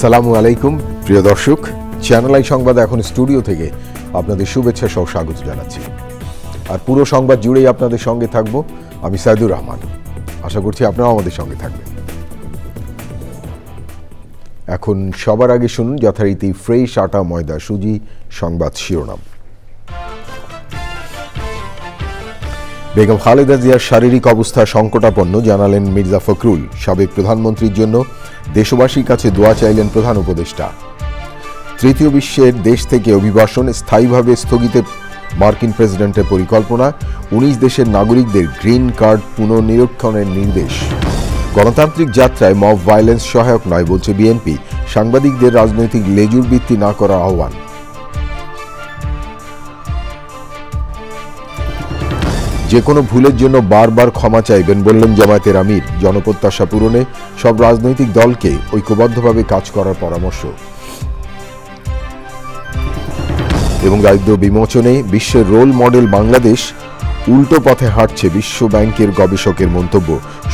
আসসালামু আলাইকুম প্রিয় দর্শক, চ্যানেল আই সংবাদ এখন স্টুডিও থেকে আপনাদের শুভেচ্ছা সহ স্বাগত জানাচ্ছি। আর পুরো সংবাদ জুড়েই আপনাদের সঙ্গে থাকব আমি সাইদুর রহমান। আশা করছি আপনারাও আমাদের সঙ্গে থাকবেন। এখন সবার আগে শুনুন যথারীতি ফ্রেশ আটা ময়দা সুজি সংবাদ শিরোনাম। বেগম খালেদা জিয়ার শারীরিক অবস্থা সংকটাপন্ন জানালেন মির্জা ফখরুল। সাবেক প্রধানমন্ত্রীর জন্য দেশবাসীর কাছে দোয়া চাইলেন প্রধান উপদেষ্টা। তৃতীয় বিশ্বের দেশ থেকে অভিবাসন স্থায়ীভাবে স্থগিতে মার্কিন প্রেসিডেন্টের পরিকল্পনা। 19 দেশের নাগরিকদের গ্রিন কার্ড পুনর্নিরীক্ষণের নির্দেশ। গণতান্ত্রিক যাত্রায় মব ভায়োলেন্স সহায়ক নয় বলছে বিএনপি। সাংবাদিকদের রাজনৈতিক লেজুর বৃত্তি না করার আহ্বান। যে কোনো ভুলের জন্য বারবার ক্ষমা চাইবেন বললেন জামায়াতের আমির। জনপ্রত্যাশা পূরণে সব রাজনৈতিক দলকে ঐক্যবদ্ধভাবে কাজ করার পরামর্শ। এবং দারিদ্র্য বিমোচনে বিশ্বের রোল মডেল বাংলাদেশ উল্টো পথে হাঁটছে বিশ্ব ব্যাংকের গবেষকের মন্তব্য।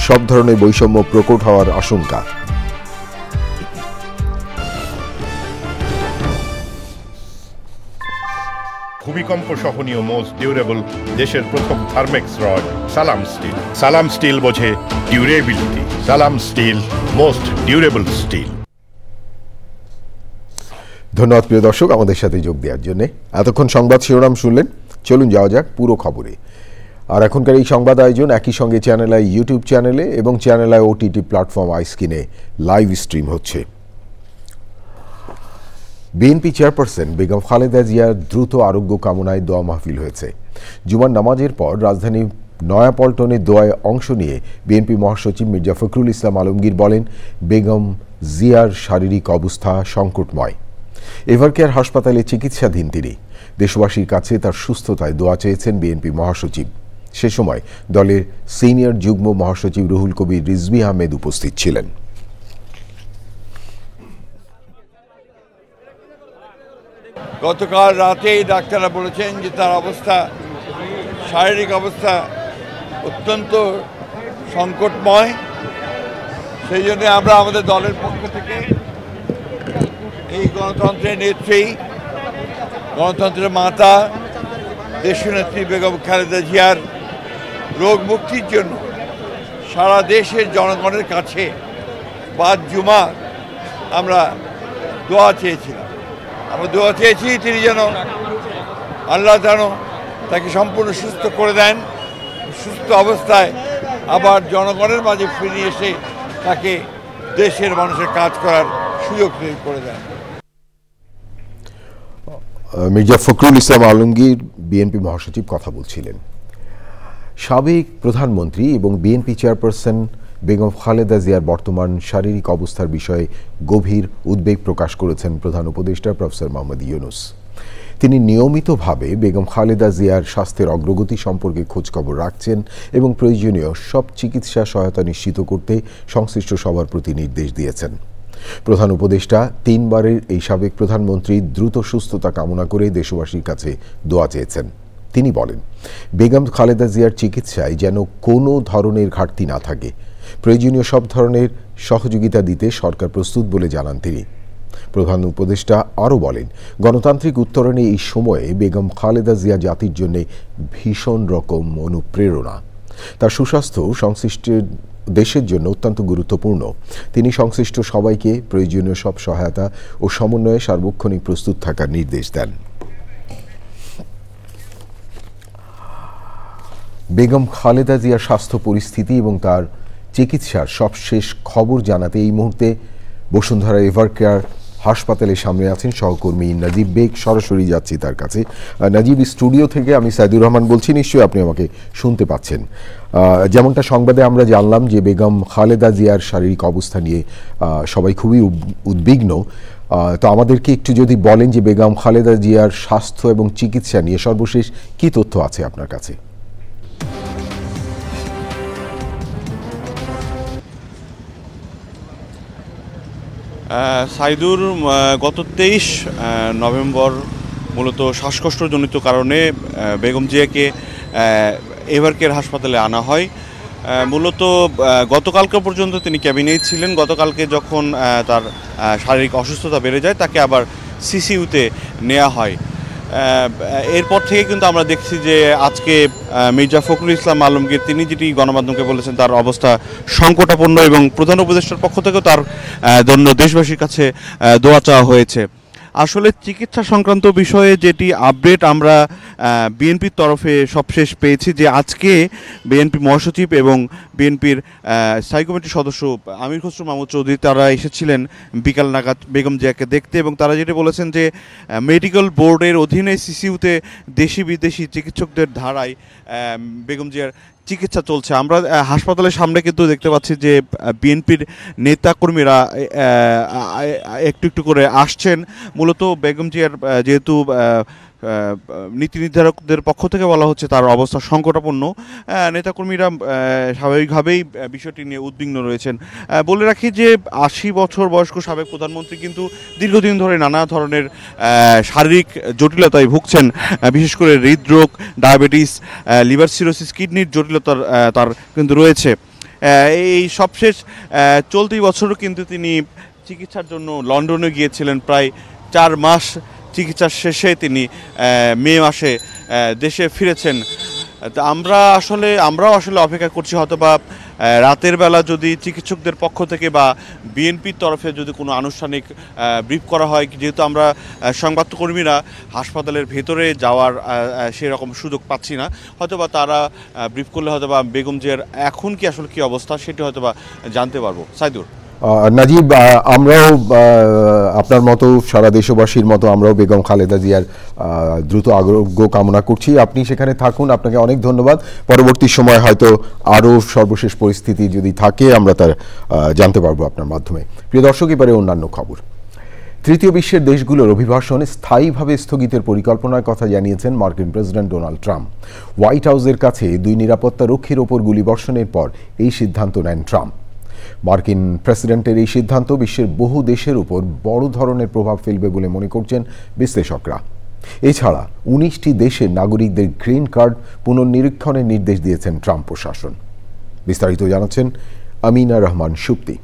সব ধরনের বৈষম্য প্রকট হওয়ার আশঙ্কা। ভূমিকম্প সহনীয় মোস্ট ডিউরেবল দেশের প্রথম থার্মেক্স রড সালাম স্টিল। সালাম স্টিল বোঝে ডিউরেবিলিটি। সালাম স্টিল মোস্ট ডিউরেবল স্টিল। ধন্যবাদ প্রিয় দর্শক আমাদের সাথে যোগ দেওয়ার জন্য। এতক্ষণ সংবাদ শিরোনাম শুনলেন, চলুন যাওয়া যাক পুরো খবরে। আর এখনকার এই সংবাদ আয়োজন একই সঙ্গে চ্যানেল আই ইউটিউব চ্যানেলে এবং চ্যানেল আই ওটিটি প্ল্যাটফর্ম আইস্ক্রিনে লাইভ স্ট্রিম হচ্ছে। বিএনপি চেয়ারপারসন বেগম খালেদা জিয়ার দ্রুত আরোগ্য কামনায় দোয়া মাহফিল হয়েছে। জুমার নামাজের পর রাজধানী নয়াপল্টনে দোয়ায় অংশ নিয়ে বিএনপি মহাসচিব মির্জা ফখরুল ইসলাম আলমগীর বলেন, বেগম জিয়ার শারীরিক অবস্থা সংকটময়। এভারকেয়ার হাসপাতালে চিকিৎসাধীন তিনি। দেশবাসীর কাছে তার সুস্থতায় দোয়া চেয়েছেন বিএনপি মহাসচিব। সে সময় দলের সিনিয়র যুগ্ম মহাসচিব রুহুল কবির রিজভী আহমেদ উপস্থিত ছিলেন। গতকাল রাতেই ডাক্তাররা বলেছেন যে তার অবস্থা, শারীরিক অবস্থা অত্যন্ত সংকটময়। সেই জন্য আমরা আমাদের দলের পক্ষ থেকে এই গণতন্ত্রের নেত্রী, গণতন্ত্রের মাতা, দেশনেত্রী বেগম খালেদা জিয়ার রোগ মুক্তির জন্য সারা দেশের জনগণের কাছে বাদ জুমা আমরা দোয়া চেয়েছিলাম। আমরা দোয়া চেয়েছি তিনি যেন আল্লাহ যেন তাকে সম্পূর্ণ সুস্থ করে দেন, সুস্থ অবস্থায় আবার জনগণের মাঝে ফিরে এসে তাকে দেশের মানুষের কাজ করার সুযোগ তৈরি করে দেন। মির্জা ফখরুল ইসলাম আলমগীর বিএনপি মহাসচিব কথা বলছিলেন। সাবেক প্রধানমন্ত্রী এবং বিএনপি চেয়ারপারসন বেগম খালেদা জিয়ার বর্তমান শারীরিক অবস্থার বিষয়ে গভীর উদ্বেগ প্রকাশ করেছেন প্রধান উপদেষ্টা প্রফেসর মোহাম্মদ ইউনূস। তিনি নিয়মিতভাবে বেগম খালেদা জিয়ার স্বাস্থ্যের অগ্রগতি সম্পর্কে খোঁজখবর রাখছেন এবং প্রয়োজনীয় সব চিকিৎসা সহায়তা নিশ্চিত করতে সংশ্লিষ্ট সবার প্রতি নির্দেশ দিয়েছেন। প্রধান উপদেষ্টা 3 বারের এই সাবেক প্রধানমন্ত্রীর দ্রুত সুস্থতা কামনা করে দেশবাসীর কাছে দোয়া চেয়েছেন। তিনি বলেন, বেগম খালেদা জিয়ার চিকিৎসায় যেন কোনো ধরনের ঘাটতি না থাকে। প্রয়োজনীয় সব ধরনের সহযোগিতা দিতে সরকার প্রস্তুত বলে জানান তিনি। প্রধান উপদেষ্টা আরও বলেন, গণতান্ত্রিক উত্তরণে এই সময়ে বেগম খালেদা জিয়া জাতির জন্য ভীষণ রকম অনুপ্রেরণা। তার সুস্বাস্থ্য সংশ্লিষ্ট দেশের জন্য অত্যন্ত গুরুত্বপূর্ণ। তিনি সংশ্লিষ্ট সবাইকে প্রয়োজনীয় সব সহায়তা ও সমন্বয়ে সার্বক্ষণিক প্রস্তুত থাকার নির্দেশ দেন। বেগম খালেদা জিয়ার স্বাস্থ্য পরিস্থিতি এবং তার চিকিৎসার সবশেষ খবর জানাতে এই মুহূর্তে বসুন্ধরা এভারকেয়ার হাসপাতালের সামনে আছেন সহকর্মী নাজিব বেগ। সরাসরি যাচ্ছি তার কাছে। নাজিব, স্টুডিও থেকে আমি সাইদুর রহমান বলছি, নিশ্চয়ই আপনি আমাকে শুনতে পাচ্ছেন। যেমনটা সংবাদে আমরা জানলাম যে বেগম খালেদা জিয়ার শারীরিক অবস্থা নিয়ে সবাই খুবই উদ্বিগ্ন। তো আমাদেরকে একটু যদি বলেন যে বেগম খালেদা জিয়ার স্বাস্থ্য এবং চিকিৎসা নিয়ে সর্বশেষ কি তথ্য আছে আপনার কাছে? সাইদুর, গত 23 নভেম্বর মূলত শ্বাসকষ্টজনিত কারণে বেগম জিয়াকে এভারকেয়ার হাসপাতালে আনা হয়। মূলত গতকালকে পর্যন্ত তিনি ক্যাবিনেট ছিলেন। গতকালকে যখন তার শারীরিক অসুস্থতা বেড়ে যায় তাকে আবার সিসিইউতে নেওয়া হয়। এরপর থেকে কিন্তু আমরা দেখছি যে আজকে মির্জা ফখরুল ইসলাম আলমগীর তিনি যেটি গণমাধ্যমকে বলেছেন তার অবস্থা সংকটাপন্ন এবং প্রধান উপদেষ্টার পক্ষ থেকেও তার জন্য দেশবাসীর কাছে দোয়া চাওয়া হয়েছে। আসলে চিকিৎসা সংক্রান্ত বিষয়ে যেটি আপডেট আমরা বিএনপির তরফে সবশেষ পেয়েছি যে আজকে বিএনপি মহাসচিব এবং বিএনপির স্থায়ী কমিটির সদস্য আমির খসরু মাহমুদ চৌধুরী তারা এসেছিলেন বিকাল নাগাদ বেগম জিয়াকে দেখতে, এবং তারা যেটা বলেছেন যে মেডিকেল বোর্ডের অধীনে সিসিইউতে দেশি বিদেশি চিকিৎসকদের ধারায় বেগম জিয়ার চিকিৎসা চলছে। আমরা হাসপাতালের সামনে কিন্তু দেখতে পাচ্ছি যে বিএনপির নেতাকর্মীরা একটু একটু করে আসছেন। মূলত বেগম জিয়ার যেহেতু নীতি নির্ধারকদের পক্ষ থেকে বলা হচ্ছে তার অবস্থা সংকটাপন্ন, নেতাকর্মীরা স্বাভাবিকভাবেই বিষয়টি নিয়ে উদ্বিগ্ন রয়েছেন। বলে রাখি যে 80 বছর বয়স্ক সাবেক প্রধানমন্ত্রী কিন্তু দীর্ঘদিন ধরে নানা ধরনের শারীরিক জটিলতায় ভুগছেন, বিশেষ করে হৃদরোগ, ডায়াবেটিস, লিভার সিরোসিস, কিডনির জটিলতার তার কিন্তু রয়েছে। এই সবশেষ চলতি বছরও কিন্তু তিনি চিকিৎসার জন্য লন্ডনে গিয়েছিলেন। প্রায় 4 মাস চিকিৎসার শেষে তিনি মে মাসে দেশে ফিরেছেন। আমরাও আসলে অপেক্ষা করছি হয়তোবা রাতের বেলা যদি চিকিৎসকদের পক্ষ থেকে বা বিএনপির তরফে যদি কোনো আনুষ্ঠানিক ব্রিফ করা হয়, যেহেতু আমরা সংবাদকর্মীরা হাসপাতালের ভেতরে যাওয়ার সেরকম সুযোগ পাচ্ছি না, হয়তোবা তারা ব্রিফ করলে হয়তোবা বেগম জিয়ার এখন কি আসলে কী অবস্থা সেটি হয়তোবা জানতে পারবো। সাইদুর। নাজিব, আমরাও আপনার মতো সারা দেশবাসীর মতো আমরাও বেগম খালেদা জিয়ার দ্রুত আরোগ্য কামনা করছি। আপনি সেখানে থাকুন, আপনাকে অনেক ধন্যবাদ। পরবর্তী সময় হয়তো আরও সর্বশেষ পরিস্থিতি যদি থাকে আমরা তার জানতে পারবো আপনার মাধ্যমে। প্রিয় দর্শক, এবারে অন্যান্য খবর। তৃতীয় বিশ্বের দেশগুলোর অভিবাসন স্থায়ীভাবে স্থগিতের পরিকল্পনার কথা জানিয়েছেন মার্কিন প্রেসিডেন্ট ডোনাল্ড ট্রাম্প। হোয়াইট হাউসের কাছে 2 নিরাপত্তা রক্ষীর ওপর গুলিবর্ষণের পর এই সিদ্ধান্ত নেন ট্রাম্প। মার্কিন প্রেসিডেন্টের এই সিদ্ধান্ত বিশ্বের বহু দেশের উপর বড় ধরনের প্রভাব ফেলবে বলে মনে করছেন বিশ্লেষকরা। এছাড়া 19টি দেশের নাগরিকদের গ্রিন কার্ড পুনর্নিরীক্ষণের নির্দেশ দিয়েছেন ট্রাম্প প্রশাসন। বিস্তারিত জানাচ্ছেন আমিনা রহমান সুপ্তি।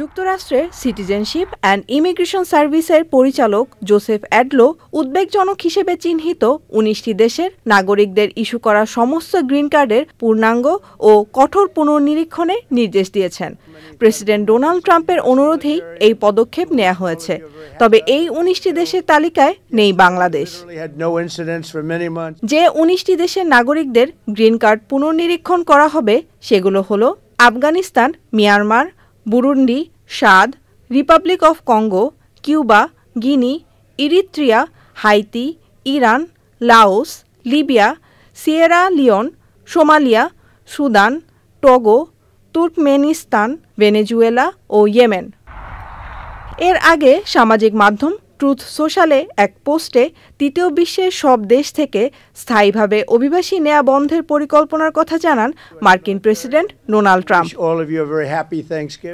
যুক্তরাষ্ট্রের সিটিজেনশিপ অ্যান্ড ইমিগ্রেশন সার্ভিসের পরিচালক জোসেফ অ্যাডলো উদ্বেগজনক হিসেবে চিহ্নিত 19টি দেশের নাগরিকদের ইস্যু করা সমস্ত গ্রিন কার্ডের পূর্ণাঙ্গ ও কঠোর পুনর্নিরীক্ষণের নির্দেশ দিয়েছেন। প্রেসিডেন্ট ডোনাল্ড ট্রাম্পের অনুরোধেই এই পদক্ষেপ নেওয়া হয়েছে। তবে এই 19টি দেশের তালিকায় নেই বাংলাদেশ। যে 19টি দেশের নাগরিকদের গ্রিন কার্ড পুনর্নিরীক্ষণ করা হবে সেগুলো হলো Afghanistan, Myanmar, Burundi, Chad, Republic of Congo, Cuba, Guinea, Eritrea, Haiti, Iran, Laos, Libya, Sierra Leone, Somalia, Sudan, Togo, Turkmenistan, Venezuela ও ইয়েমেন। এর আগে সামাজিক মাধ্যম ট্রুথ সোশ্যালে এক পোস্টে তৃতীয় বিশ্বের সব দেশ থেকে স্থায়ীভাবে অভিবাসী নেওয়া বন্ধের পরিকল্পনার কথা জানান মার্কিন প্রেসিডেন্ট ডোনাল্ড ট্রাম্প।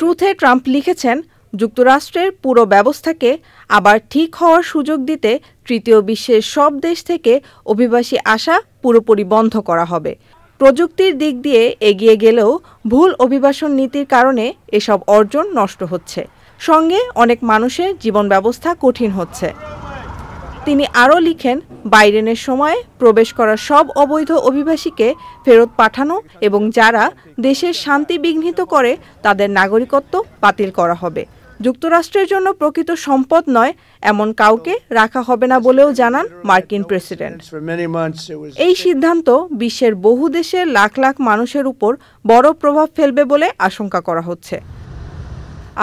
ট্রুথে ট্রাম্প লিখেছেন, যুক্তরাষ্ট্রের পুরো ব্যবস্থাকে আবার ঠিক হওয়ার সুযোগ দিতে তৃতীয় বিশ্বের সব দেশ থেকে অভিবাসী আসা পুরোপুরি বন্ধ করা হবে। প্রযুক্তির দিক দিয়ে এগিয়ে গেলেও ভুল অভিবাসন নীতির কারণে এসব অর্জন নষ্ট হচ্ছে, সঙ্গে অনেক মানুষের জীবন ব্যবস্থা কঠিন হচ্ছে। তিনি আরও লিখেন, বাইডেনের সময়ে প্রবেশ করা সব অবৈধ অভিবাসীকে ফেরত পাঠানো এবং যারা দেশের শান্তি বিঘ্নিত করে তাদের নাগরিকত্ব বাতিল করা হবে। যুক্তরাষ্ট্রের জন্য প্রকৃত সম্পদ নয় এমন কাউকে রাখা হবে না বলেও জানান মার্কিন প্রেসিডেন্ট। এই সিদ্ধান্ত বিশ্বের বহু দেশের লাখ লাখ মানুষের উপর বড় প্রভাব ফেলবে বলে আশঙ্কা করা হচ্ছে।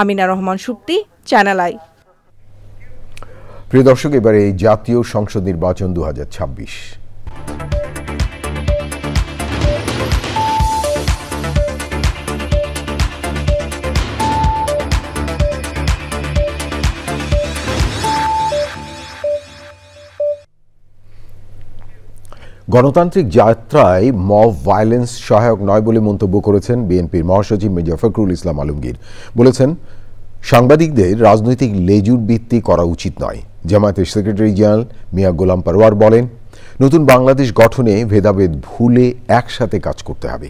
Amina Rahman Supti, channel I. প্রিয় দর্শক, এবারে জাতীয় সংসদ নির্বাচন 2026। গণতান্ত্রিক যাত্রায় মব ভায়োলেন্স সহায়ক নয় বলে মন্তব্য করেছেন বিএনপির মহাসচিব মির্জা ফখরুল ইসলাম আলমগীর। বলেছেন, সাংবাদিকদের রাজনৈতিক লেজুর ভিত্তি করা উচিত নয়। জামায়াতের সেক্রেটারি জেনারেল মিয়া গোলাম পরওয়ার বলেন, নতুন বাংলাদেশ গঠনে ভেদাভেদ ভুলে একসাথে কাজ করতে হবে।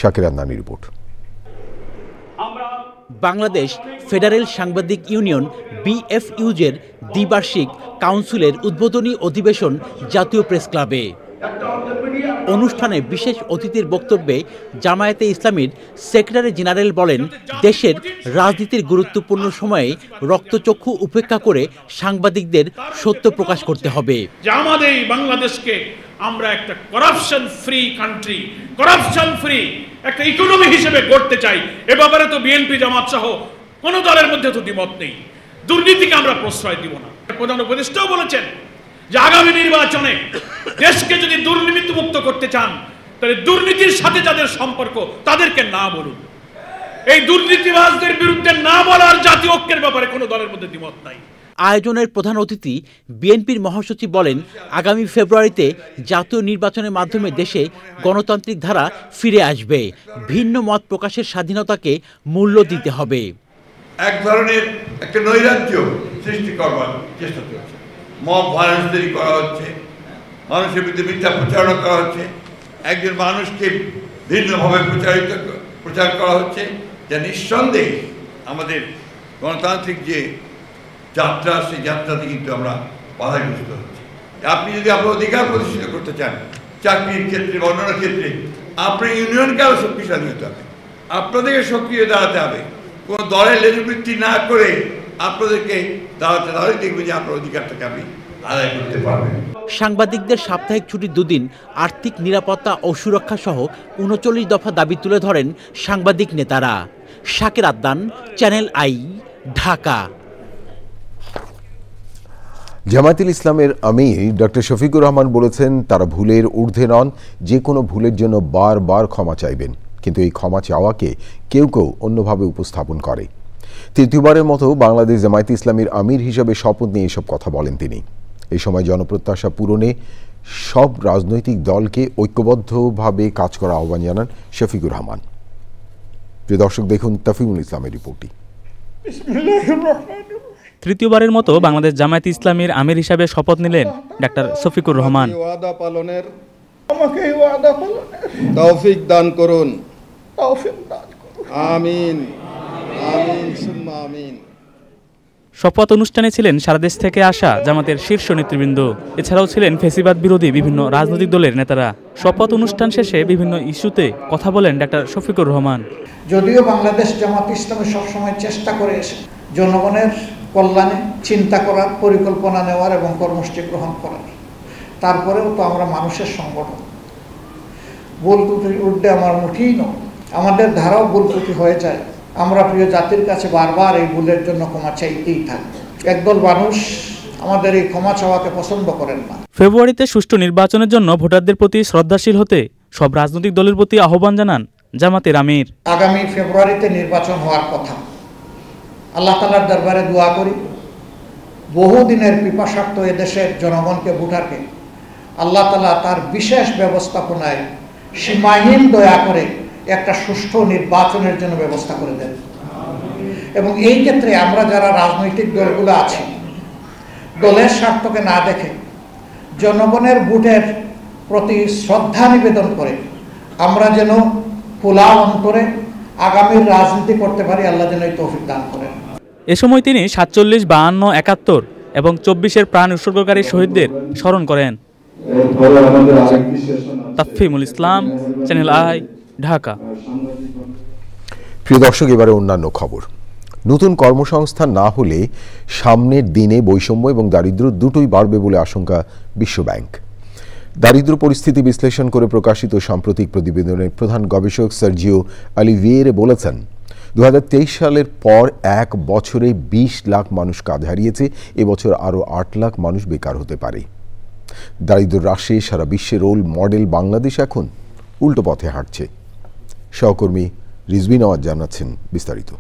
শাকির আদনানী রিপোর্ট। বাংলাদেশ ফেডারেল সাংবাদিক ইউনিয়ন BFUJ-এর দ্বিবার্ষিক কাউন্সিলের উদ্বোধনী অধিবেশন জাতীয় প্রেস ক্লাবে। অনুষ্ঠানে বিশেষ অতিথির বক্তব্যে জামায়াতে ইসলামীর সেক্রেটারি জেনারেল বলেন, দেশের রাজনীতির গুরুত্বপূর্ণ সময়ে রক্তচক্ষু উপেক্ষা করে সাংবাদিকদের সত্য প্রকাশ করতে হবে। যে আমাদের এই বাংলাদেশকে আমরা একটা corruption free country, corruption free একটা ইকোনমি হিসেবে গড়তে চাই। এ ব্যাপারে তো বিএনপি জামাত সহ কোন দলের মধ্যে তো দ্বিমত নেই। দুর্নীতিকে আমরা প্রশ্রয় দিব না। প্রধান উপদেষ্টাও বলেছেন যে আগামী নির্বাচনে দেশকে যদি দুর্নীতিমুক্ত করতে চান তাহলে দুর্নীতির সাথে যাদের সম্পর্ক তাদেরকে না বলুন। এই দুর্নীতিবাজদের বিরুদ্ধে না বলার জাতীয় ঐক্যের ব্যাপারে কোনো দলের মধ্যে দ্বিমত নাই। আয়োজনের প্রধান অতিথি বিএনপির মহাসচিব বলেন, আগামী ফেব্রুয়ারিতে জাতীয় নির্বাচনের মাধ্যমে দেশে গণতান্ত্রিক ধারা ফিরে আসবে। ভিন্ন মত প্রকাশের স্বাধীনতাকে মূল্য দিতে হবে। এক ধরনের একটা নৈরাজ্য সৃষ্টি করবার চেষ্টা চলছে, মব ভায়োলেন্স তৈরি করা হচ্ছে, মানুষের বিরুদ্ধে মিথ্যা প্রচারণা করা হচ্ছে, একজন মানুষকে ভিন্নভাবে প্রচার করা হচ্ছে, যা নিঃসন্দেহে আমাদের গণতান্ত্রিক যে যাত্রা, সেই যাত্রাতে কিন্তু আমরা বাধাগ্রস্ত হচ্ছি। আপনি যদি আপনার অধিকার প্রতিষ্ঠিত করতে চান চাকরির ক্ষেত্রে, অন্যান্য ক্ষেত্রে, আপনার ইউনিয়নকে আরও শক্তিশালী হতে হবে, আপনাদেরকে সক্রিয় দাঁড়াতে হবে। কোনো দলের লেজুবৃত্তি না করে আপনাদেরকে দাঁড়াতে দাঁড়াতে দেখবেন যে আপনার অধিকারটাকে আপনি আদায় করতে পারবেন। সাংবাদিকদের সাপ্তাহিক ছুটির দুদিন, আর্থিক নিরাপত্তা ও সুরক্ষা সহ ৩৯ দফা দাবি তুলে ধরেন সাংবাদিক নেতারা। Shakir Adnan, Channel i, Dhaka. জামায়াতুল ইসলামের আমির ডক্টর শফিকুর রহমান বলেছেন, তারা ভুলের ঊর্ধ্বে নন, যে কোনো ভুলের জন্য বারবার ক্ষমা চাইবেন, কিন্তু এই ক্ষমা চাওয়াকে কেউ কেউ অন্যভাবে উপস্থাপন করে। তৃতীয়বারের মতো বাংলাদেশ জামায়াতে ইসলামীর আমির হিসেবে শপথ নিয়ে এসব কথা বলেন তিনি। এই সময় জনপ্রত্যাশা পূরণে সব রাজনৈতিক দলকে ঐক্যবদ্ধভাবে কাজ করার আহ্বান জানান শফিকুর রহমান। প্রিয় দর্শক, দেখুন তাফিমুল ইসলামের রিপোর্টটি। তৃতীয়বারের মতো বাংলাদেশ জামায়াতে ইসলামীর আমির হিসাবে শপথ নিলেন ডাক্তার শফিকুর রহমান। ওয়াদা পালনের আমাকে ওয়াদা পালনের তৌফিক দান করুন, তৌফিক দান করুন, আমিন আমিন সুম্মা আমিন। শপথ অনুষ্ঠানে ছিলেন সারা দেশ থেকে আসা জামাতের শীর্ষ নেতৃবৃন্দ, এছাড়াও ছিলেন ফ্যাসিবাদ বিরোধী বিভিন্ন রাজনৈতিক দলের নেতারা। শপথ অনুষ্ঠান শেষে বিভিন্ন ইস্যুতে কথা বলেন ডাক্তার শফিকুর রহমান। যদিও বাংলাদেশ জামাত ইসলামী সবসময় চেষ্টা করে জনগণের কল্যাণে চিন্তা করার, পরিকল্পনা নেওয়ার এবং কর্মসূচি গ্রহণ করার, তারপরেও তো আমরা মানুষের সংগঠন। ভুল ত্রুটির ঊর্ধ্বে আমার মুঠেই নয়, আমাদের ধারাও ভুল ত্রুটি হয়ে যায়। আমরা প্রিয় জাতির কাছে বারবার এই ভুলের জন্য ক্ষমা চাইতেই থাকব। একদল মানুষ আমাদের এই ক্ষমা চাওয়াকে পছন্দ করেন না। ফেব্রুয়ারিতে সুষ্ঠু নির্বাচনের জন্য ভোটারদের প্রতি শ্রদ্ধাশীল হতে সব রাজনৈতিক দলের প্রতি আহ্বান জানান জামাতের আমির। আগামী ফেব্রুয়ারিতে নির্বাচন হওয়ার কথা। আল্লাহ তাআলার দরবারে দোয়া করি, বহুদিনের পিপাসার্থ এদেশের জনগণকে, ভোটারকে আল্লাহ তাআলা তার বিশেষ ব্যবস্থাপনায় সীমাহীন দয়া করে একটা সুষ্ঠু নির্বাচনের জন্য ব্যবস্থা করে দেন। এবং এই ক্ষেত্রে আমরা যারা রাজনৈতিক দলগুলো আছি, দলের স্বার্থকে না দেখে জনগণের ভোটের প্রতি শ্রদ্ধা নিবেদন করে আমরা যেন খোলা অন্তরে আগামীর রাজনীতি করতে পারি। আল্লাহ যেন এই তৌফিক দান করেন। এ সময় তিনি ৪৭, ৫২, ৭১ এবং ২৪-এর প্রাণ উৎসর্গকারী শহীদদের স্মরণ করেন। তাফিমুল ইসলাম, চ্যানেল আই, ঢাকা। প্রিয় দর্শক, এবারে অন্যান্য খবর। নতুন কর্মসংস্থান না হলে সামনের দিনে বৈষম্য এবং দারিদ্র্য দুটোই বাড়বে বলে আশঙ্কা বিশ্বব্যাংক। দারিদ্র্য পরিস্থিতি বিশ্লেষণ করে প্রকাশিত সাম্প্রতিক প্রতিবেদনের প্রধান গবেষক সার্জিও অলিভিয়েরে বলেছেন, 2023 সালের পর এক বছরে 20 লাখ মানুষ কাজ হারিয়েছে। এবছর আরও 8 লাখ মানুষ বেকার হতে পারে। দারিদ্র্য হ্রাসে সারা বিশ্বের রোল মডেল বাংলাদেশ এখন উল্টো পথে হাঁটছে। সহকর্মী রিজভী নওয়াজ জানাচ্ছেন বিস্তারিত।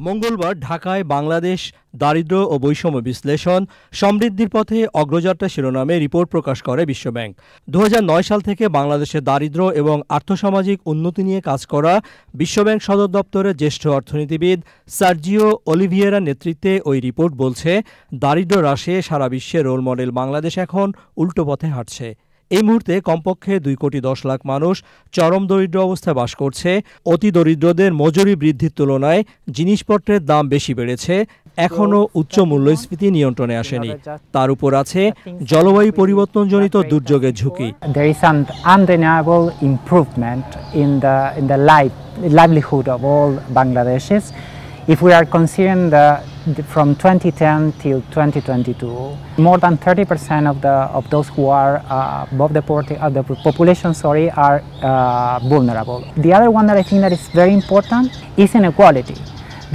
মঙ্গলবার ঢাকায় বাংলাদেশ দারিদ্র্য ও বৈষম্য বিশ্লেষণ সমৃদ্ধির পথে অগ্রযাত্রা শিরোনামে রিপোর্ট প্রকাশ করে বিশ্বব্যাংক। 2009 সাল থেকে বাংলাদেশের দারিদ্র্য এবং আর্থসামাজিক উন্নতি নিয়ে কাজ করা বিশ্বব্যাংক সদর দপ্তরের জ্যেষ্ঠ অর্থনীতিবিদ সার্জিও অলিভিয়েরার নেতৃত্বে ওই রিপোর্ট বলছে, দারিদ্র্য হ্রাসে সারা বিশ্বের রোল মডেল বাংলাদেশ এখন উল্টো পথে হাঁটছে। এই মুহূর্তে কমপক্ষে 2.10 কোটি মানুষ চরম দরিদ্র অবস্থায় বাস করছে। অতি দরিদ্রদের মজুরি বৃদ্ধির তুলনায় জিনিসপত্রের দাম বেশি বেড়েছে, এখনও উচ্চ মূল্যস্ফীতি নিয়ন্ত্রণে আসেনি। তার উপর আছে জলবায়ু পরিবর্তনজনিত দুর্যোগের ঝুঁকি। There is an undeniable improvement in the livelihood of all Bangladeshis. If we are considering from 2010 till 2022, more than 30% of those who are above the poverty of the population, are vulnerable. The other one that I think that is very important is inequality,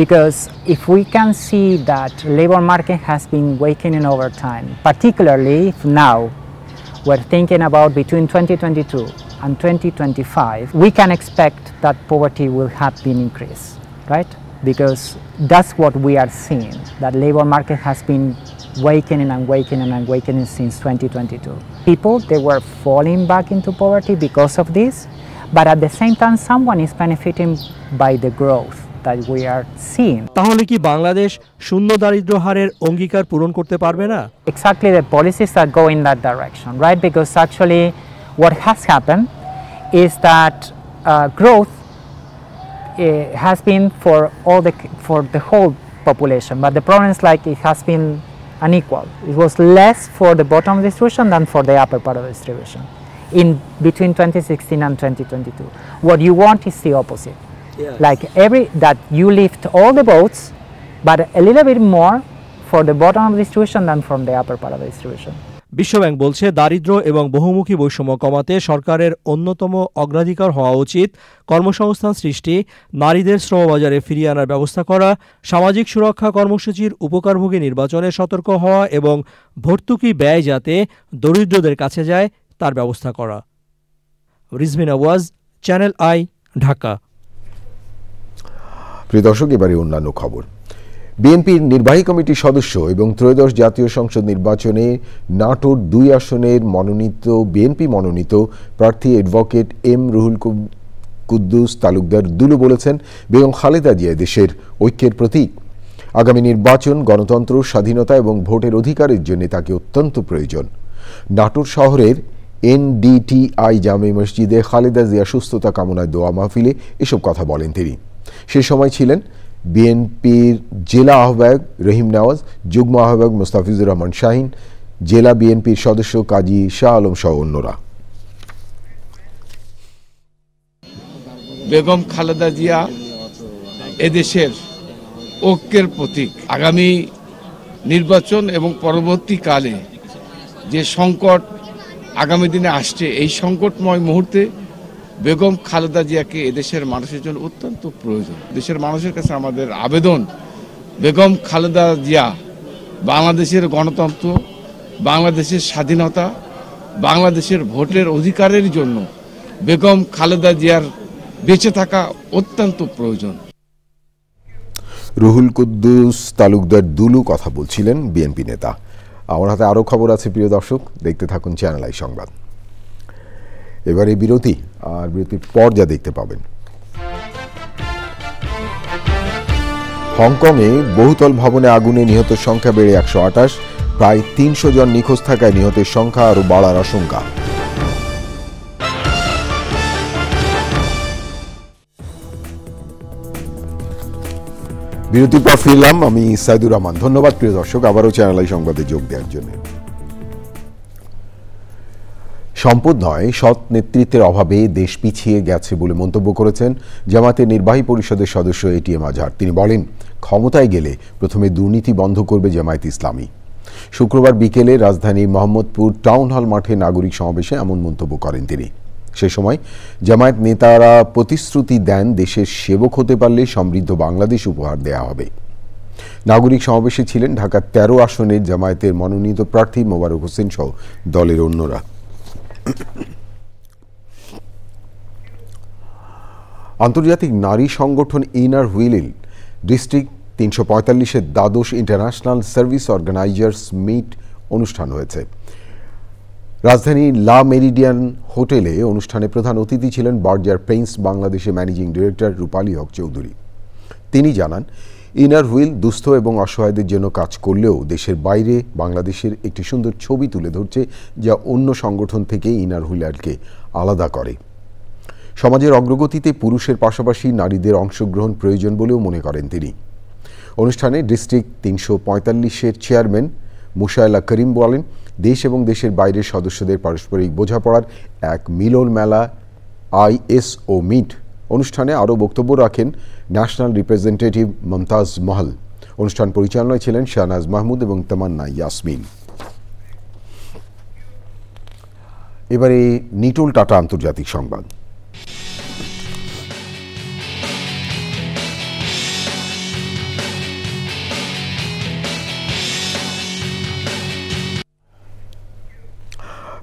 because if we can see that labor market has been weakening over time, particularly if now we're thinking about between 2022 and 2025, we can expect that poverty will have been increased, right? Because that's what we are seeing, that labor market has been weakening and weakening and weakening since 2022. People, they were falling back into poverty because of this, but at the same time someone is benefiting by the growth that we are seeing. তাহলে কি বাংলাদেশ শূন্য দারিদ্র্য হারের অঙ্গীকার পূরণ করতে পারবে না? Exactly, the policies that go in that direction, right? Because actually what has happened is that growth has been for the whole population, but the problem is like it has been unequal. It was less for the bottom of the distribution than for the upper part of the distribution in between 2016 and 2022. What you want is the opposite. Yes. Like that you lift all the boats, but a little bit more for the bottom of the distribution than from the upper part of the distribution. বিশ্বব্যাংক বলছে, দারিদ্র্য এবং বহুমুখী বৈষম্য কমাতে সরকারের অন্যতম অগ্রাধিকার হওয়া উচিত কর্মসংস্থান সৃষ্টি, নারীদের শ্রমবাজারে ফিরিয়ে আনার ব্যবস্থা করা, সামাজিক সুরক্ষা কর্মসূচির উপকারভোগী নির্বাচনে সতর্ক হওয়া এবং ভর্তুকি ব্যয় যাতে দরিদ্রদের কাছে যায় তার ব্যবস্থা করা। রিজভিন আওয়াজ, চ্যানেল আই, ঢাকা। প্রিয় দর্শক, এবারে অন্যান্য খবর। বিএনপির নির্বাহী কমিটির সদস্য এবং ত্রয়োদশ জাতীয় সংসদ নির্বাচনে নাটোর 2 আসনের বিএনপি মনোনীত প্রার্থী অ্যাডভোকেট এম রুহুল কুদ্দুস তালুকদার দুলু বলেছেন, বেগম খালেদা জিয়া দেশের ঐক্যের প্রতীক। আগামী নির্বাচন গণতন্ত্র, স্বাধীনতা এবং ভোটের অধিকারের জন্য তাকে অত্যন্ত প্রয়োজন। নাটোর শহরের NDTI জামে মসজিদে খালেদা জিয়া সুস্থতা কামনায় দোয়া মাহফিলে এসব কথা বলেন তিনি। সে সময় ছিলেন বিএনপির জেলা আহ্বায়ক রহিম নওয়াজ, যুগ্ম আহ্বায়ক মোস্তাফিজুর রহমান শাহিন, জেলা বিএনপির সদস্য কাজী শাহ আলম সহ অন্যরা। বেগম খালেদা জিয়া এদেশের ঐক্যের প্রতীক। আগামী নির্বাচন এবং পরবর্তীকালে যে সংকট আগামী দিনে আসছে, এই সংকটময় মুহূর্তে বেগম খালেদা জিয়াকে এদেশের মানুষের জন্য অত্যন্ত প্রয়োজন। দেশের মানুষের কাছে আমাদের আবেদন, বেগম খালেদা জিয়া বাংলাদেশের গণতন্ত্র, বাংলাদেশের স্বাধীনতা, বাংলাদেশের ভোটের অধিকারের জন্য বেগম খালেদা জিয়ার বেঁচে থাকা অত্যন্ত প্রয়োজন। রুহুল কুদ্দুস তালুকদার দুলু কথা বলছিলেন বিএনপি নেতা। আমার হাতে আরও খবর আছে প্রিয় দর্শক, দেখতে থাকুন চ্যানেল আই সংবাদ। এবারে বিরতি, আর বিরতির পর যা দেখতে পাবেন, হংকংয়ে বহুতল ভবনে আগুনে নিহতের সংখ্যা বেড়ে 128, প্রায় 300 জন নিখোঁজ থাকায় নিহতের সংখ্যা আরও বাড়ার আশঙ্কা। বিরতির পর ফিরলাম, আমি সাইদুর রহমান। ধন্যবাদ প্রিয় দর্শক আবারও চ্যানেল আই সংবাদে যোগ দেওয়ার জন্য। সম্পদ নয়, সৎ নেতৃত্বের অভাবে দেশ পিছিয়ে গেছে বলে মন্তব্য করেছেন জামায়াতের নির্বাহী পরিষদের সদস্য এটিএম আজহার। তিনি বলেন, ক্ষমতায় গেলে প্রথমে দুর্নীতি বন্ধ করবে জামায়াত ইসলামী। শুক্রবার বিকেলে রাজধানীর মোহাম্মদপুর টাউন হল মাঠে নাগরিক সমাবেশে এমন মন্তব্য করেন তিনি। সে সময় জামায়াত নেতারা প্রতিশ্রুতি দেন, দেশের সেবক হতে পারলে সমৃদ্ধ বাংলাদেশ উপহার দেয়া হবে। নাগরিক সমাবেশে ছিলেন ঢাকার 13 আসনের জামায়াতের মনোনীত প্রার্থী মোবারক হোসেন সহ দলের অন্যরা। আন্তর্জাতিক নারী সংগঠন ইনার হুইল ডিস্ট্রিক্ট 345-এর দ্বাদশ ইন্টারন্যাশনাল সার্ভিস অর্গানাইজার্স মিট অনুষ্ঠান হয়েছে। রাজধানী লা মেরিডিয়ান হোটেলে অনুষ্ঠানে প্রধান অতিথি ছিলেন বার্জার পেইন্টস বাংলাদেশের ম্যানেজিং ডিরেক্টর রূপালী হক চৌধুরী। তিনি জানান, ইনার হুইল দুস্থ এবং অসহায়দের জন্য কাজ করলেও দেশের বাইরে বাংলাদেশের একটি সুন্দর ছবি তুলে ধরছে, যা অন্য সংগঠন থেকে ইনার হুইলকে আলাদা করে। সমাজের অগ্রগতিতে পুরুষের পাশাপাশি নারীদের অংশগ্রহণ প্রয়োজন বলেও মনে করেন তিনি। অনুষ্ঠানে ডিস্ট্রিক্ট 345-এর চেয়ারম্যান মুশাইলা করিম বলেন, দেশ এবং দেশের বাইরের সদস্যদের পারস্পরিক বোঝাপড়ার এক মিলন মেলা ISO মিট। অনুষ্ঠানে আরও বক্তব্য রাখেন ন্যাশনাল রিপ্রেজেন্টেটিভ মমতাজ মহল। অনুষ্ঠান পরিচালনায় ছিলেন শাহনাজ মাহমুদ এবং তামান্না ইয়াসমিন। এবারে নিটোল টাটা আন্তর্জাতিক সংবাদ।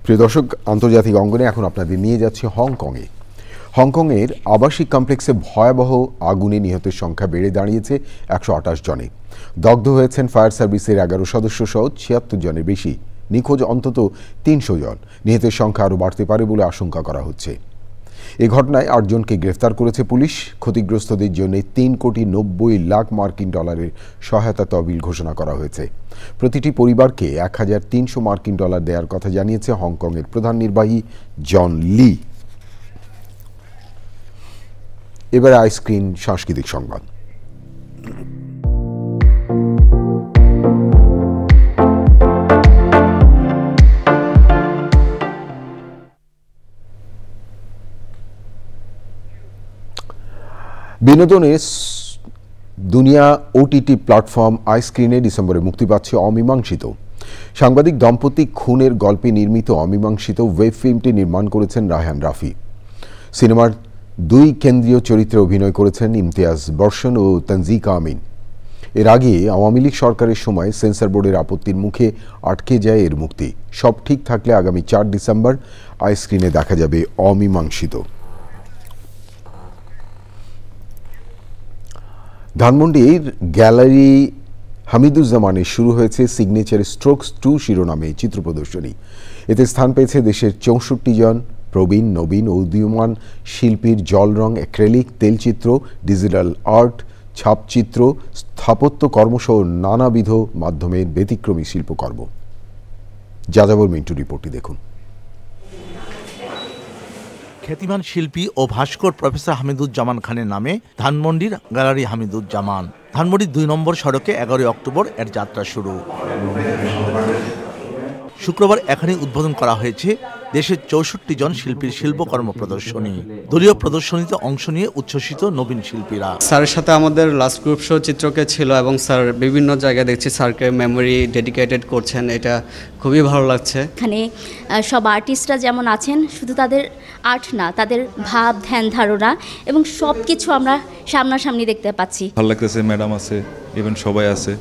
প্রিয় দর্শক, আন্তর্জাতিক অঙ্গনে এখন আপনাদের নিয়ে যাচ্ছে হংকংয়ে। হংকংয়ের আবাসিক কমপ্লেক্সে ভয়াবহ আগুনে নিহতের সংখ্যা বেড়ে দাঁড়িয়েছে 128 জনে। দগ্ধ হয়েছেন ফায়ার সার্ভিসের 11 সদস্য সহ 76 জনের বেশি। নিখোঁজ অন্তত 300 জন। নিহতের সংখ্যা আরও বাড়তে পারে বলে আশঙ্কা করা হচ্ছে। এ ঘটনায় 8 জনকে গ্রেফতার করেছে পুলিশ। ক্ষতিগ্রস্তদের জন্য 3,90,00,000 মার্কিন ডলারের সহায়তা তহবিল ঘোষণা করা হয়েছে। প্রতিটি পরিবারকে 1,300 মার্কিন ডলার দেওয়ার কথা জানিয়েছে হংকংয়ের প্রধান নির্বাহী জন লি। এবারে আইস্ক্রিন সাংস্কৃতিক সংবাদ। বিনোদনের দুনিয়া OTT প্ল্যাটফর্ম আইস্ক্রিনে ডিসেম্বরে মুক্তি পাচ্ছে অমীমাংসিত। সাংবাদিক দম্পতি খুনের গল্পে নির্মিত অমীমাংসিত ওয়েব ফিল্মটি নির্মাণ করেছেন রায়হান রাফি। সিনেমার 2 কেন্দ্রীয় চরিত্রে অভিনয় করেছেন ইমতিয়াজ বর্ষণ ও তানজিকা আমিন। এর আগে আওয়ামী লীগ সরকারের সময় সেন্সর বোর্ডের আপত্তির মুখে আটকে যায় এর মুক্তি। সব ঠিক থাকলে আগামী 4 ডিসেম্বর আইস্ক্রিনে দেখা যাবে অমীমাংসিত। ধানমন্ডির গ্যালারি হামিদুজ্জামানে শুরু হয়েছে সিগনেচার স্ট্রোকস 2 শিরোনামে চিত্র প্রদর্শনী। এতে স্থান পেয়েছে দেশের 64 জন প্রবীণ, নবীন ও উদীয়মান শিল্পীর জল রং, অ্যাক্রেলিক, তেলচিত্র, ডিজিটাল আর্ট, ছাপচিত্র, স্থাপত্য কর্মসহ নানাবিধ মাধ্যমের ব্যতিক্রমী শিল্পকর্ম। যাযাবর মিন্টু রিপোর্টটি দেখুন। খ্যাতিমান শিল্পী ও ভাস্কর প্রফেসর হামিদুজ্জামান খানের নামে ধানমন্ডির গ্যালারি হামিদুজ্জামান। ধানমন্ডির 2 নম্বর সড়কে 11 অক্টোবর এর যাত্রা শুরু। শুক্রবার এখানে উদ্বোধন করা হয়েছে দেশের 64 জন শিল্পীর শিল্পকর্ম প্রদর্শনী। দলীয় প্রদর্শনীতে অংশ নিয়ে উচ্ছ্বসিত নবীন শিল্পীরা। স্যারের সাথে আমাদের লাস্ট গ্রুপ শো চিত্রকে ছিল এবং স্যার বিভিন্ন জায়গায় দেখছি স্যারকে মেমোরি ডেডিকেটেড করছেন, এটা খুবই ভালো লাগছে। এখানে সব আর্টিস্টরা যেমন আছেন, শুধু তাদের আর্ট না, তাদের ভাব, ধ্যান ধারণা এবং সব কিছু আমরা সামনাসামনি দেখতে পাচ্ছি। ভালো লাগতেছে, ম্যাডাম আছে, ইভেন সবাই আছে।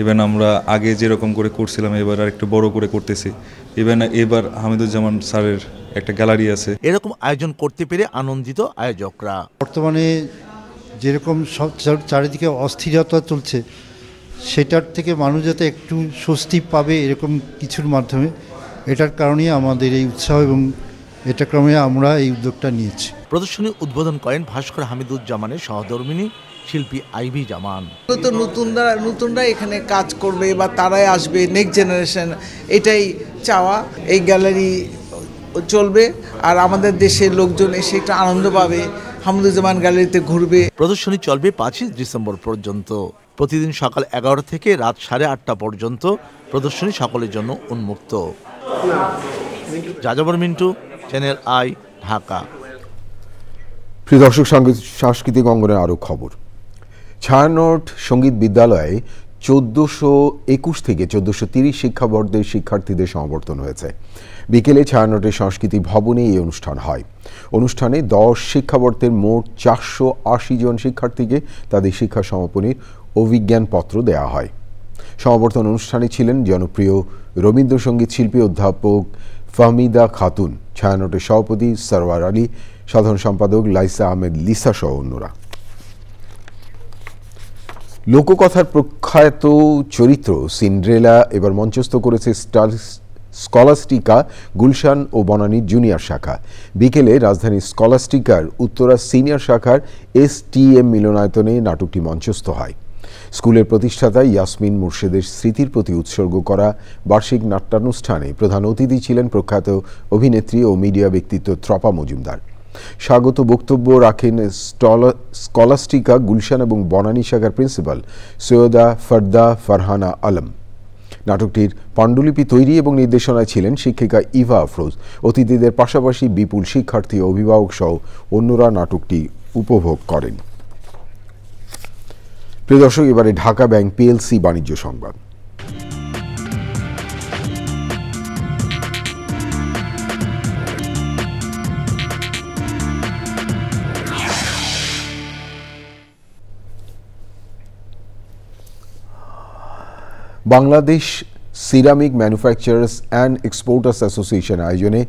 ইভেন আমরা আগে যেরকম করে করছিলাম এবার আর একটু বড় করে করতেছি। ইভেন এবার হামিদুজ্জামান স্যারের একটা গ্যালারি আছে। এরকম আয়োজন করতে পেরে আনন্দিত আয়োজকরা। বর্তমানে যেরকম সব চারিদিকে অস্থিরতা চলছে, সেটার থেকে মানুষ যাতে একটু স্বস্তি পাবে এরকম কিছুর মাধ্যমে, এটার কারণেই আমাদের এই উৎসাহ এবং এটা ক্রমে আমরা এই উদ্যোগটা নিয়েছি। প্রদর্শনী উদ্বোধন করেন ভাস্কর হামিদুজ্জামানের সহধর্মিনী শিল্পী আইভি জামান। নতুনরা এখানে কাজ করবে বা তারাই আসবে, নেক্সট জেনারেশন, এটাই চাওয়া। এই গ্যালারি চলবে আর আমাদের দেশের লোকজন এসে একটা আনন্দ পাবে, হামিদুজ্জামান গ্যালারিতে ঘুরবে। প্রদর্শনী চলবে 5 ডিসেম্বর পর্যন্ত। প্রতিদিন সকাল 11 থেকে রাত 8:30 পর্যন্ত প্রদর্শনী সকলের জন্য উন্মুক্ত। যাযাবর মিন্টু, চ্যানেল আই, ঢাকা। প্রিয় দর্শক, সাংস্কৃতিক অঙ্গনে আরও খবর। ছায়ানট সঙ্গীত বিদ্যালয়ে 1421 থেকে 1430 শিক্ষাবর্ষের শিক্ষার্থীদের সমাবর্তন হয়েছে। বিকেলে ছায়ানটের সংস্কৃতি ভবনে এই অনুষ্ঠান হয়। অনুষ্ঠানে 10 শিক্ষাবর্ষের মোট 480 জন শিক্ষার্থীকে তাদের শিক্ষা সমাপনীর অভিজ্ঞানপত্র দেওয়া হয়। সমাবর্তন অনুষ্ঠানে ছিলেন জনপ্রিয় রবীন্দ্রসঙ্গীত শিল্পী অধ্যাপক ফাহমিদা খাতুন, ছায়ানটের সভাপতি সরওয়ার আলী, সাধারণ সম্পাদক লাইসা আহমেদ লিসা সহ অন্যরা। লোককথার প্রখ্যাত চরিত্র সিন্ড্রেলা এবার মঞ্চস্থ করেছে স্কলাস্টিকা গুলশান ও বনানীর জুনিয়র শাখা। বিকেলে রাজধানীর স্কলাস্টিকার উত্তরা সিনিয়র শাখার STM মিলনায়তনে নাটকটি মঞ্চস্থ হয়। স্কুলের প্রতিষ্ঠাতা ইয়াসমিন মুর্শেদের স্মৃতির প্রতি উৎসর্গ করা বার্ষিক নাট্যানুষ্ঠানে প্রধান অতিথি ছিলেন প্রখ্যাত অভিনেত্রী ও মিডিয়া ব্যক্তিত্ব ত্রপা মজুমদার। স্বাগত বক্তব্য রাখেন স্কলাস্টিকা গুলশান এবং বনানী শাখার প্রিন্সিপাল সৈয়দা ফরদা ফারহানা আলম। নাটকটির পাণ্ডুলিপি তৈরি এবং নির্দেশনায় ছিলেন শিক্ষিকা ইভা আফরোজ। অতিথিদের পাশাপাশি বিপুল শিক্ষার্থী ও অভিভাবক সহ অন্যরা নাটকটি উপভোগ করেন। প্রিয় দর্শক, এবারে ঢাকা ব্যাংক PLC বাণিজ্য সংবাদ। Bangladesh ceramic manufacturers and exporters association আয়োজনে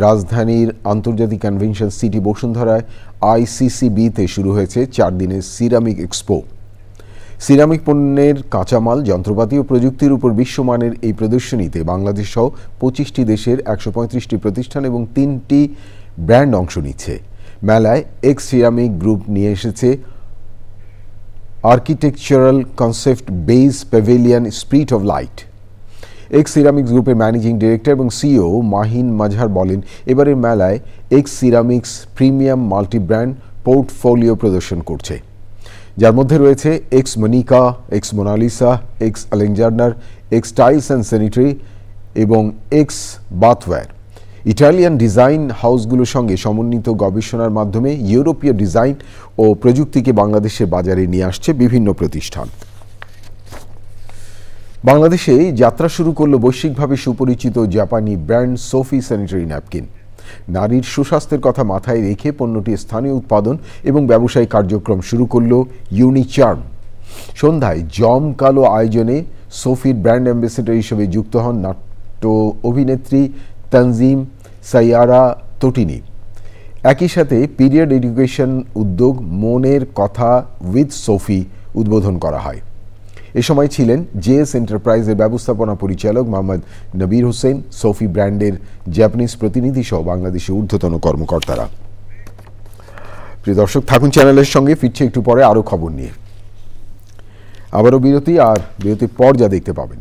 রাজধানীর আন্তর্জাতিক কনভেনশন সিটি বসুন্ধরায় ICCB-তে শুরু হয়েছে 4 দিনের সিরামিক এক্সপো। সিরামিক পণ্যের কাঁচামাল, যন্ত্রপাতি ও প্রযুক্তির উপর বিশ্বমানের এই প্রদর্শনীতে বাংলাদেশ সহ 25টি দেশের 135টি প্রতিষ্ঠান এবং 3টি ব্র্যান্ড অংশ নিচ্ছে। মেলায় এক্স সিরামিক গ্রুপ নিয়ে এসেছে architectural concept base pavilion spirit of light. X ceramics গ্রুপের ম্যানেজিং ডিরেক্টর এবং CEO মাহিন মাজহার বলেন, এবারের মেলায় X ceramics premium multi brand portfolio প্রদর্শন করছে, যার মধ্যে রয়েছে X Monica, X Monalisa, X Alexander, X tiles and sanitary এবং এক্স বাথওয়্যার। ইটালিয়ান ডিজাইন হাউসগুলোর সঙ্গে সমন্বিত গবেষণার মাধ্যমে ইউরোপীয় ডিজাইন ও প্রযুক্তিকে বাংলাদেশের বাজারে নিয়ে আসছে বিভিন্ন প্রতিষ্ঠান। বাংলাদেশে যাত্রা শুরু করল বৈশ্বিকভাবে সুপরিচিত জাপানি ব্র্যান্ড সোফি স্যানিটারি ন্যাপকিন। নারীর সুস্বাস্থ্যের কথা মাথায় রেখে পণ্যটি স্থানীয় উৎপাদন এবং ব্যবসায়িক কার্যক্রম শুরু করল ইউনিচার্ম। সন্ধ্যায় জমকালো আয়োজনে সোফির ব্র্যান্ড অ্যাম্বাসেডর হিসেবে যুক্ত হন নাট্য অভিনেত্রী তানজিম সাইয়ারা তটিনী। একই সাথে পিরিয়ড এডুকেশন উদ্যোগ মনের কথা উইথ সোফি উদ্বোধন করা হয়। এ সময় ছিলেন JS এন্টারপ্রাইজের ব্যবস্থাপনা পরিচালক মোহাম্মদ নবীর হোসেন, সোফি ব্র্যান্ডের জাপানিজ প্রতিনিধি সহ বাংলাদেশের ঊর্ধ্বতন কর্মকর্তারা। প্রিয় দর্শক, থাকুন চ্যানেলের সঙ্গে, ফিরছে একটু পরে আরও খবর নিয়ে। আবারও বিরতি, আর বিরতির পর যা দেখতে পাবেন।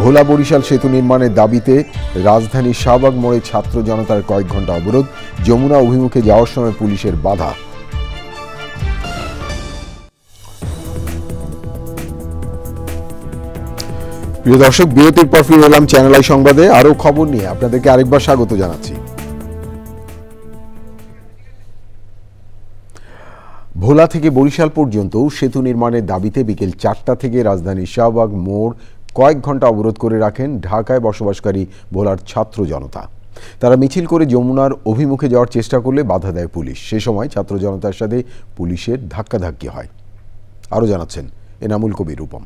ভোলা বরিশাল সেতু নির্মাণের দাবিতে রাজধানীর শাহবাগ মোড়ে ছাত্র জনতার কয়েক ঘন্টা অবরোধ। যমুনা অভিমুখে যাওয়ার সময় পুলিশের বাধা। প্রিয় দর্শক, বিরতির পর ফিরে এলাম চ্যানেল আই সংবাদে আরও খবর নিয়ে। আপনাদেরকে আরেকবার স্বাগত জানাচ্ছি। ভোলা থেকে বরিশাল পর্যন্ত সেতু নির্মাণের দাবিতে বিকেল 4টা থেকে রাজধানীর শাহবাগ মোড় কয়েক ঘন্টা অবরোধ করে রাখেন ঢাকায় বসবাসকারী ভোলার ছাত্র জনতা। তারা মিছিল করে যমুনার অভিমুখে যাওয়ার চেষ্টা করলে বাধা দেয় পুলিশ। সে সময় ছাত্র জনতার সাথে পুলিশের ধাক্কাধাক্কি হয়। আরও জানাচ্ছেন এনামুল কবির রূপম।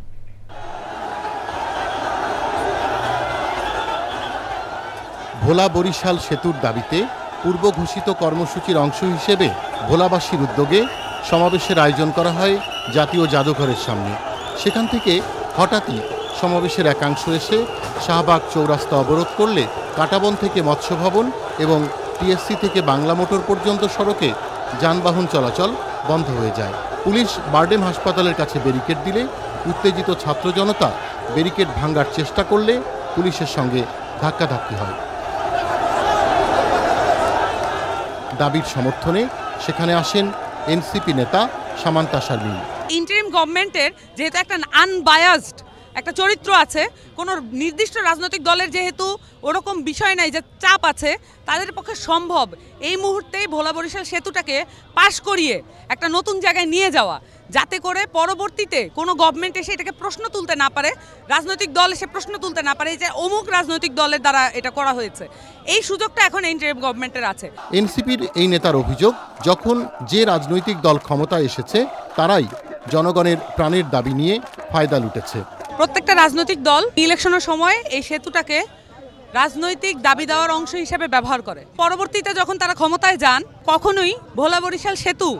ভোলা বরিশাল সেতুর দাবিতে পূর্ব ঘোষিত কর্মসূচির অংশ হিসেবে ভোলাবাসীর উদ্যোগে সমাবেশের আয়োজন করা হয় জাতীয় জাদুঘরের সামনে। সেখান থেকে হঠাৎই সমাবেশের একাংশ এসে শাহবাগ চৌরাস্তা অবরোধ করলে কাঁটাবন থেকে মৎস্য ভবন এবং TSC থেকে বাংলা মোটর পর্যন্ত সড়কে যানবাহন চলাচল বন্ধ হয়ে যায়। পুলিশ বারডেম হাসপাতালের কাছে ব্যারিকেড দিলে উত্তেজিত ছাত্র জনতা ব্যারিকেড ভাঙার চেষ্টা করলে পুলিশের সঙ্গে ধাক্কাধাক্কি হয়। দাবির সমর্থনে সেখানে আসেন NCP নেতা সামান্তা শারমিন। ইন্টারিম গভর্নমেন্টের যেহেতু একটা আনবায়াসড একটা চরিত্র আছে, কোনো নির্দিষ্ট রাজনৈতিক দলের যেহেতু ওরকম বিষয় নাই যে চাপ আছে, তাদের পক্ষে সম্ভব এই মুহূর্তেই ভোলা বরিশাল সেতুটাকে পাশ করিয়ে একটা নতুন জায়গায় নিয়ে যাওয়া, যাতে করে পরবর্তীতে কোনো গভর্নমেন্ট এসে এটাকে প্রশ্ন তুলতে না পারে, রাজনৈতিক দল এসে প্রশ্ন তুলতে না পারে যে অমুক রাজনৈতিক দলের দ্বারা এটা করা হয়েছে। এই সুযোগটা এখন ইন্টারিম গভর্নমেন্টের আছে। NCPর এই নেতার অভিযোগ, যখন যে রাজনৈতিক দল ক্ষমতায় এসেছে তারাই জনগণের প্রাণের দাবি নিয়ে ফায়দা লুটেছে। প্রত্যেকটা রাজনৈতিক দল ইলেকশনের সময় এই সেতুটাকে রাজনৈতিক দাবি দেওয়ার অংশ হিসেবে ব্যবহার করে। পরবর্তীতে যখন তারা ক্ষমতায় যান, কখনোই ভোলা বরিশাল সেতু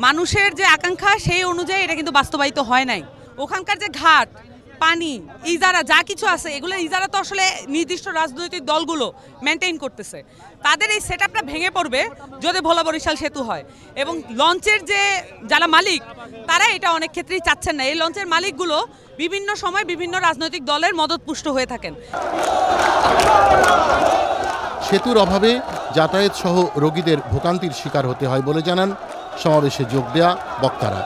মানুষের যে আকাঙ্ক্ষা সেই অনুযায়ী এটা কিন্তু বাস্তবায়িত হয় নাই। ওখানকার যে ঘাট, পানি, ইজারা যা কিছু আছে এগুলো ইজারা তো আসলে নির্দিষ্ট রাজনৈতিক দলগুলো মেনটেন করতেছে। তাদের এই সেটআপটা ভেঙে পড়বে যদি ভোলা বরিশাল সেতু হয়, এবং লঞ্চের যে যারা মালিক তারা এটা অনেক ক্ষেত্রেই চাচ্ছেন না। এই লঞ্চের মালিকগুলো বিভিন্ন সময় বিভিন্ন রাজনৈতিক দলের মদতপুষ্ট হয়ে থাকেন। সেতুর অভাবে যাতায়াত সহ রোগীদের ভোগান্তির শিকার হতে হয় বলে জানান সমাবেশে যোগ দেয়া বক্তারা।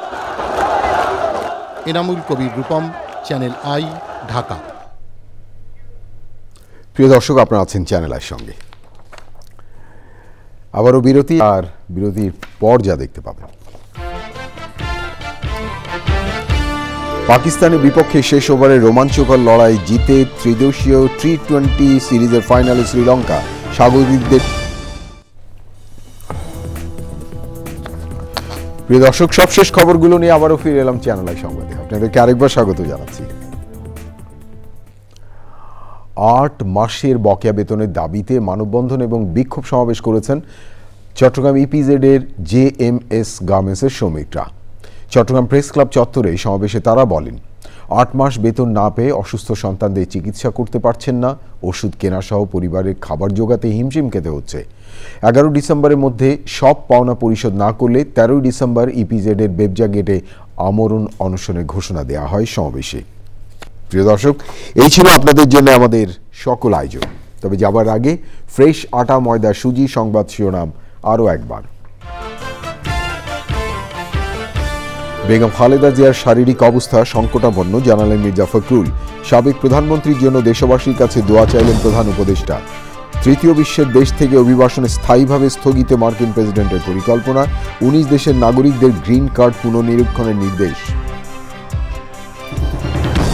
Enamul Kabir Rupam, channel i, Dhaka. প্রিয় দর্শক, আপনারা আছেন চ্যানেল আইর সঙ্গে। আবারও বিরতি, আর বিরতির পর যা দেখতে পাবেন, পাকিস্তানের বিপক্ষে শেষ ওভারে রোমাঞ্চকর লড়াই জিতে ত্রিদেশীয় টি-20 সিরিজের ফাইনালে শ্রীলঙ্কা। স্বাগতিকদের প্রিয় দর্শক, সবশেষ খবরগুলো নিয়ে আবারও ফিরে এলাম চ্যানেল আই সংবাদে। আপনাদেরকে আরেকবার স্বাগত জানাচ্ছি। 8 মাসের বকেয়া বেতনের দাবিতে মানববন্ধন এবং বিক্ষোভ সমাবেশ করেছেন চট্টগ্রাম ইপিজেড এর জেএমএস গার্মেন্টসের শ্রমিকরা। চট্টগ্রাম প্রেস ক্লাব চত্বরে সমাবেশে তারা বলেন, 8 মাস বেতন না পেয়ে অসুস্থ সন্তানদের চিকিৎসা করতে পারছেন না, ওষুধ কেনা সহ পরিবারের খাবার জোগাতে হিমশিম খেতে হচ্ছে। 11 ডিসেম্বরের মধ্যে সব পাওনা পরিশোধ না করলে 13 ডিসেম্বর ইপিজেড এর বেবজা গেটে আমরণ অনশনের ঘোষণা দেওয়া হয় সমাবেশে। প্রিয় দর্শক, এই ছিল আপনাদের জন্য আমাদের সকল আয়োজন। তবে যাবার আগে ফ্রেশ আটা, ময়দা, সুজি সংবাদ শিরোনাম আরও একবার। বেগম খালেদা জিয়ার শারীরিক অবস্থা সংকটাপন্ন জানালেন মির্জা ফখরুল। সাবেক প্রধানমন্ত্রীর জন্য দেশবাসীর কাছে দোয়া চাইলেন প্রধান উপদেষ্টা। তৃতীয় বিশ্বের দেশ থেকে অভিবাসনে স্থায়ীভাবে স্থগিত মার্কিন প্রেসিডেন্টের পরিকল্পনা। 19 দেশের নাগরিকদের গ্রিন কার্ড পুনর্নিরীক্ষণের নির্দেশ।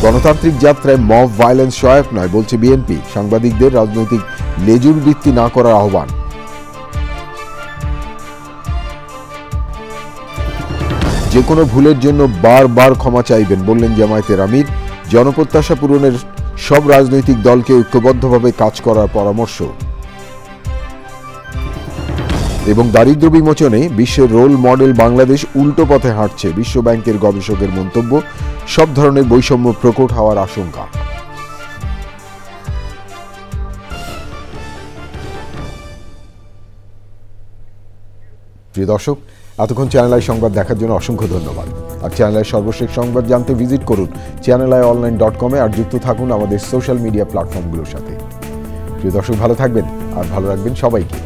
গণতান্ত্রিক যাত্রায় মব ভায়োলেন্স সহায়ক নয় বলছে বিএনপি। সাংবাদিকদের রাজনৈতিক লেজুর বৃত্তি না করার আহ্বান। যে কোনো ভুলের জন্য বারবার ক্ষমা চাইবেন বললেন জামায়াতের আমির। জনপ্রত্যাশা পূরণের সব রাজনৈতিক দলকে ঐক্যবদ্ধভাবে কাজ করার পরামর্শ। এবং দারিদ্র্য বিমোচনে বিশ্বের রোল মডেল বাংলাদেশ উল্টো পথে হাঁটছে, বিশ্ব ব্যাংকের গবেষকের মন্তব্য। সব ধরনের বৈষম্য প্রকট হওয়ার আশঙ্কা। প্রিয় দর্শক, এতক্ষণ চ্যানেল আই সংবাদ দেখার জন্য অসংখ্য ধন্যবাদ। আর চ্যানেল আই সর্বশেষ সংবাদ জানতে ভিজিট করুন channelionline.com আর যুক্ত থাকুন আমাদের সোশ্যাল মিডিয়া প্ল্যাটফর্মগুলোর সাথে। প্রিয় দর্শক, ভালো থাকবেন আর ভালো রাখবেন সবাইকে।